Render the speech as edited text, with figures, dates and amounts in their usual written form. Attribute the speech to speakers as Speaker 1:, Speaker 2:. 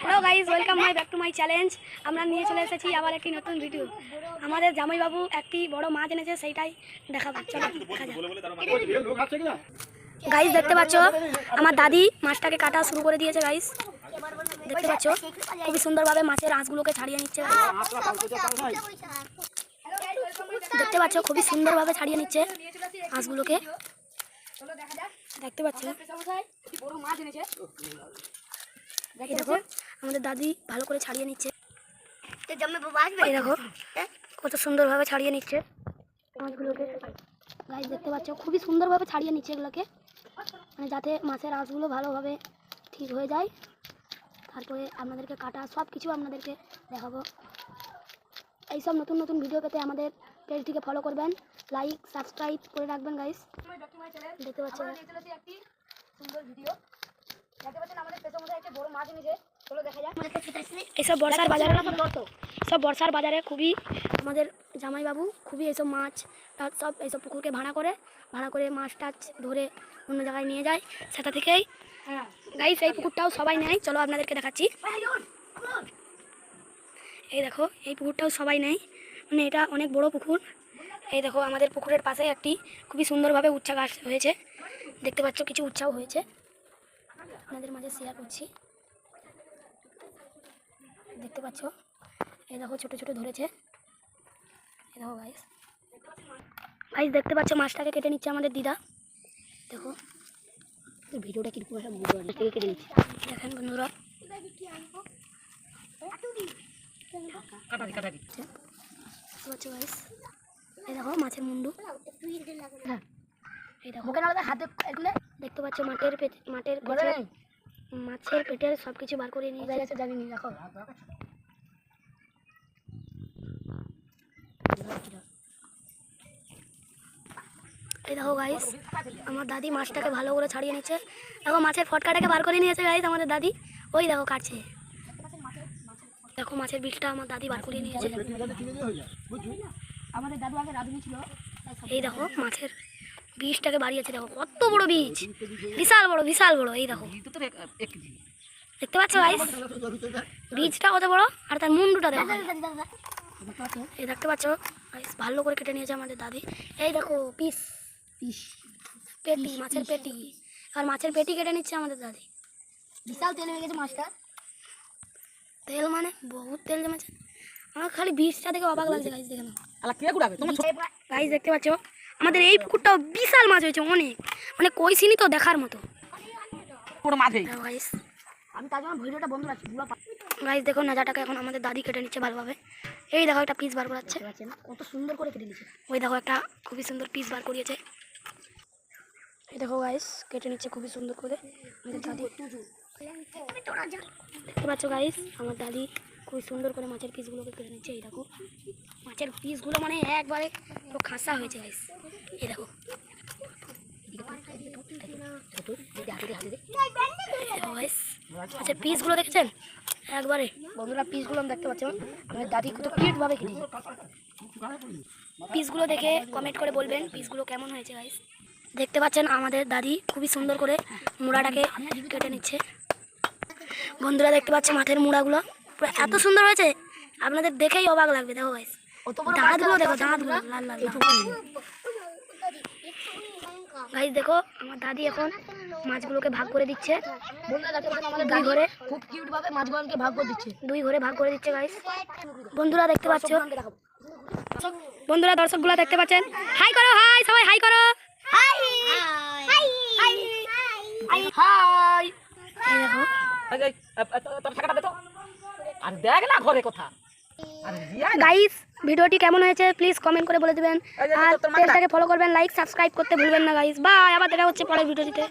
Speaker 1: Hello guys, welcome my back to my challenge. আমরা নিয়ে চলে এসেছি আবার একটি নতুন ভিডিও। আমাদের জামাইবাবু একটি বড় মাছ এনেছে, সেইটাই দেখাবো। চলো দেখা যাক। গাইস দেখতে পাচ্ছ আমার দাদি মাছটাকে কাটা শুরু করে দিয়েছে। গাইস দেখতে পাচ্ছ খুবই সুন্দরভাবে মাছের আঁশগুলোকে ছাড়িয়ে নিচ্ছে। দেখতে পাচ্ছ খুবই সুন্দরভাবে ছাড়িয়ে নিচ্ছে আঁশগুলোকে। দেখতে পাচ্ছ দেখো আমাদের দাদি ভালো করে ছাড়িয়ে নিচ্ছে। দেখো কত সুন্দরভাবে ছাড়িয়ে নিচ্ছে মাছগুলোকে। গাইস দেখতে পাচ্ছ খুবই সুন্দরভাবে ছাড়িয়ে নিচ্ছে এগুলোকে, মানে যাতে মাছের আঁশগুলো ভালোভাবে ঠিক হয়ে যায়। তারপরে আপনাদেরকে কাটা সব কিছু আপনাদেরকে দেখাবো। এইসব নতুন নতুন ভিডিও পেতে আমাদের পেজটিকে ফলো করবেন, লাইক সাবস্ক্রাইব করে রাখবেন। গাইস দেখতে পাচ্ছ একটি সুন্দর ভিডিও। দেখতে পাচ্ছেন আমাদের পেছনের মধ্যে একটা বড় মাছ এনেছে। চলো দেখা যাক। এইসব বর্ষার বাজারে খুবই আমাদের জামাইবাবু খুবই এইসব মাছ সব এইসব পুকুরকে ভাড়া করে মাছ টাছ ধরে অন্য জায়গায় নিয়ে যায়। সেটা থেকেই গাইস এই পুকুরটাও সবাই নেয়। চলো আপনাদেরকে দেখাচ্ছি। এই দেখো এই পুকুরটাও সবাই নেয়, মানে এটা অনেক বড় পুকুর। এই দেখো আমাদের পুকুরের পাশে একটি খুবই সুন্দরভাবে উচ্ছা গাছ হয়েছে। দেখতে পাচ্ছ কিছু উচ্ছাও হয়েছে, আপনাদের মাঝে শেয়ার করছি। দেখতে পাচ্ছ এই দেখো ছোট ছোট ধরেছে। এই দেখো গাইস দেখতে পাচ্ছ মাছটাকে কেটে নিচ্ছে আমাদের দিদা। দেখো ভিডিওটা কিরকম কেটে নিচ্ছে দেখেন বন্ধুরা। এই দেখো মাছের মুন্ডু। এই দেখো দেখতে পাচ্ছ মাছের পেটের সব কিছু বার করে নিয়ে গেছে। জানি নি দেখো এই দেখো গাইস আমার দাদি মাছটাকে ভালো করে ছাড়িয়ে নিচ্ছে। দেখো মাছের ফটকাটাকে বার করে নিয়েছে গাইস আমাদের দাদি। ওই দেখো কাটছে। দেখো মাছের বীজটা আমার দাদি বার করে নিয়েছে। আমাদের দাদু আগে রাঁধুনি ছিল। এই দেখো মাছের বীজটাকে বাড়িয়েছে। দেখো কত বড় বীজ, বিশাল বড়। এই দেখো দেখতে পাচ্ছ গাইস বীজটা কত বড়, আর তার মুন্ডুটা দেখো। এই দেখতে পাচ্ছ গাইস ভালো করে কেটে নিয়েছে আমাদের দাদি। এই দেখো পেটি মাছের পেটি, আর মাছের পেটি কেটে নিচ্ছে আমাদের দাদি। বিশাল তেল হয়ে গেছে মাছটা। তেল মানে বহুত তেল জমেছে। আমার খালি বীজটা দেখে অবাক লাগছে গাইস। দেখে নাও গাইস দেখতে পাচ্ছ আমাদের এই পুকুরটাও বিশাল মাছ হয়েছে, অনেক কইসিনি তো দেখার মতো গাইস। আমি তার জন্য ভিডিওটা বন্ধ রাখছি। গাইস দেখো নাজাটাকে এখন আমাদের দাদি কেটে নিচ্ছে ভালোভাবে। এই দেখো একটা পিস বার করাচ্ছে, কত সুন্দর করে কেটে নিচ্ছে। ওই দেখো একটা খুবই সুন্দর পিস বার করিয়েছে। এই দেখো গাইস কেটে নিচ্ছে খুবই সুন্দর করে আমাদের দাদি। দেখতে পাচ্ছ গাইস আমার দাদি খুবই সুন্দর করে মাছের পিসগুলোকে কেটে নিচ্ছে। এই দেখো মাছের পিসগুলো মানে একবারে পুরো খাসা হয়েছে গাইস। এই দেখো মাছের পিসগুলো দেখেছেন একবারে বন্ধুরা। পিসগুলো দেখতে পাচ্ছেন আমাদের দাদি কত কিউটভাবে কেটেছে। পিসগুলো দেখে কমেন্ট করে বলবেন পিসগুলো কেমন হয়েছে গাইস। দেখতে পাচ্ছেন আমাদের দাদি খুবই সুন্দর করে মুড়াটাকে কেটে নিচ্ছে। বন্ধুরা দেখতে পাচ্ছে মাছের মুড়াগুলো পুরো এত সুন্দর হয়েছে, আপনাদের দেখেই অবাক লাগবে। দেখো গাইস দাঁতগুলো দেখো, দাঁতগুলো লাল লাল। গাইস দেখো আমার দাদি এখন মাছগুলোকে ভাগ করে দিচ্ছে। দুই ঘরে ভাগ করে দিচ্ছে গাইস। বন্ধুরা দেখতে পাচ্ছ, বন্ধুরা দর্শকগুলো দেখতে পাচ্ছেন। হাই করো, হাই সবাই হাই করো। গাইস ভিডিওটি কেমন হয়েছে প্লিজ কমেন্ট করে বলে দেবেন, আর পেজটাকে ফলো করবেন, লাইক সাবস্ক্রাইব করতে ভুলবেন না গাইস। বাই, আবার দেখা হচ্ছে পরের ভিডিওতে।